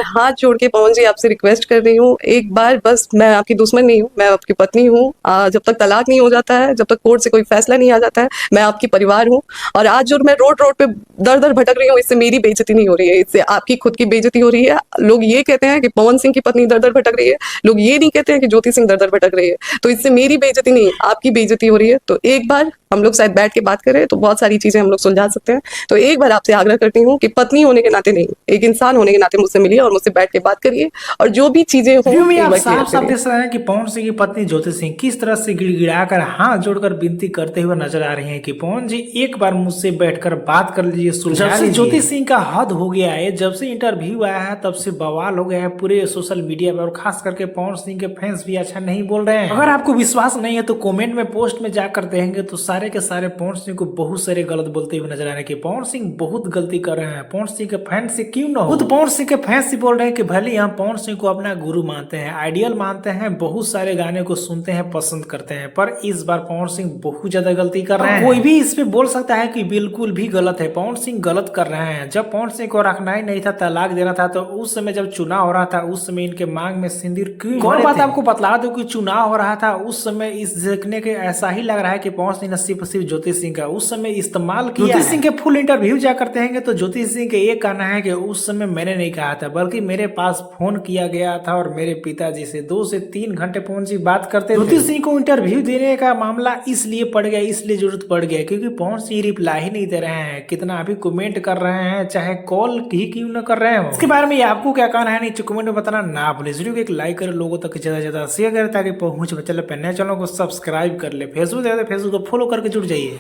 हाथ जोड़ के पवन जी आपसे रिक्वेस्ट कर रही हूँ, एक बार बस, मैं आपकी दुश्मन नहीं हूँ, मैं आपकी पत्नी हूँ। जब तक तलाक नहीं हो जाता है, जब तक कोर्ट से कोई फैसला नहीं आ जाता है, मैं आपकी परिवार हूँ। और आज जो मैं रोड रोड पे दर दर भटक रही हूँ, इससे मेरी बेइज्जती नहीं हो रही है, इससे आपकी खुद की बेइज्जती हो रही है। लोग ये कहते हैं कि पवन सिंह की पत्नी दर दर भटक रही है, लोग ये नहीं कहते हैं कि ज्योति सिंह दर दर भटक रही है। तो इससे मेरी बेइज्जती नहीं, आपकी बेइज्जती हो रही है। तो एक बार हम लोग शायद बैठ के बात करें तो बहुत सारी चीजें हम लोग सुलझा सकते हैं। तो एक बार आपसे आग्रह करती हूँ कि पत्नी होने के नाते नहीं, एक इंसान होने के नाते मुझसे मिलिए और मुझसे बैठ के बात करिए, और जो भी चीजें हों व्यू में एक आप बार क्लियर साफ साफ करिए। देख रहे हैं कि पवन सिंह की पत्नी ज्योति सिंह किस तरह से गिड़गिड़ाकर हाथ जोड़कर विनती करते हुए नजर आ रही हैं कि पवन जी एक बार मुझसे बैठकर बात कर लीजिए, सुलझा लीजिए। ज्योति सिंह का हद हो गया है, जब से इंटरव्यू आया है तब से बवाल हो गया है पूरे सोशल मीडिया पर, और खास करके पवन सिंह के फैंस भी अच्छा नहीं बोल रहे हैं। अगर आपको विश्वास नहीं है तो कॉमेंट में पोस्ट में जाकर देखेंगे तो सारे के सारे पवन सिंह को बहुत सारे गलत बोलते हुए नजर आ रहे हैं कि पवन सिंह बहुत गलती कर रहे हैं, पवन सिंह के फैंस से क्यों ना हो। खुद पवन सिंह के फैंस ही बोल रहे हैं कि भले हम पवन सिंह को अपना गुरु मानते हैं, आइडियल मानते हैं, बहुत सारे गाने को सुनते हैं, पसंद करते हैं, पर इस बार पवन सिंह बहुत ज्यादा गलती कर रहे हैं। कोई भी इस पे बोल सकता है कि बिल्कुल भी गलत है, पवन सिंह गलत कर रहे हैं। जब पवन सिंह को रखना ही नहीं था, तलाक देना था, तो उस समय जब चुनाव हो रहा था उस समय इनके मांग में सिंदूर क्यों? और बात आपको बतला दो कि चुनाव हो रहा था उस समय इस देखने के ऐसा ही लग रहा है कि पवन सिंह ने सिर्फ ज्योति सिंह का उस समय इस्तेमाल किया। ज्योति सिंह के फुल इंटरव्यू जा करते हैं तो ज्योति सिंह के ये कहना है कि उस समय मैंने नहीं कहा था, बल्कि मेरे पास फोन किया गया था और मेरे पिताजी से 2 से 3 घंटे पवन सिंह बात करते थे। ज्योति सिंह को इंटरव्यू देने का मामला इसलिए पड़ गया, इसलिए जरूरत पड़ गया क्योंकि पवन सिंह रिप्लाई ही नहीं दे रहे हैं, कितना अभी कमेंट कर रहे हैं, चाहे कॉल ही क्यों न कर रहे हो। इसके बारे में आपको क्या कहना है नीचे कमेंट में बताना ना भूले। वीडियो को एक लाइक करें, लोगों तक ज्यादा से ज्यादा शेयर करें ताकि पहुंच चैनल को सब्सक्राइब कर ले। फेसबुक को फॉलो करके जुड़ जाइए।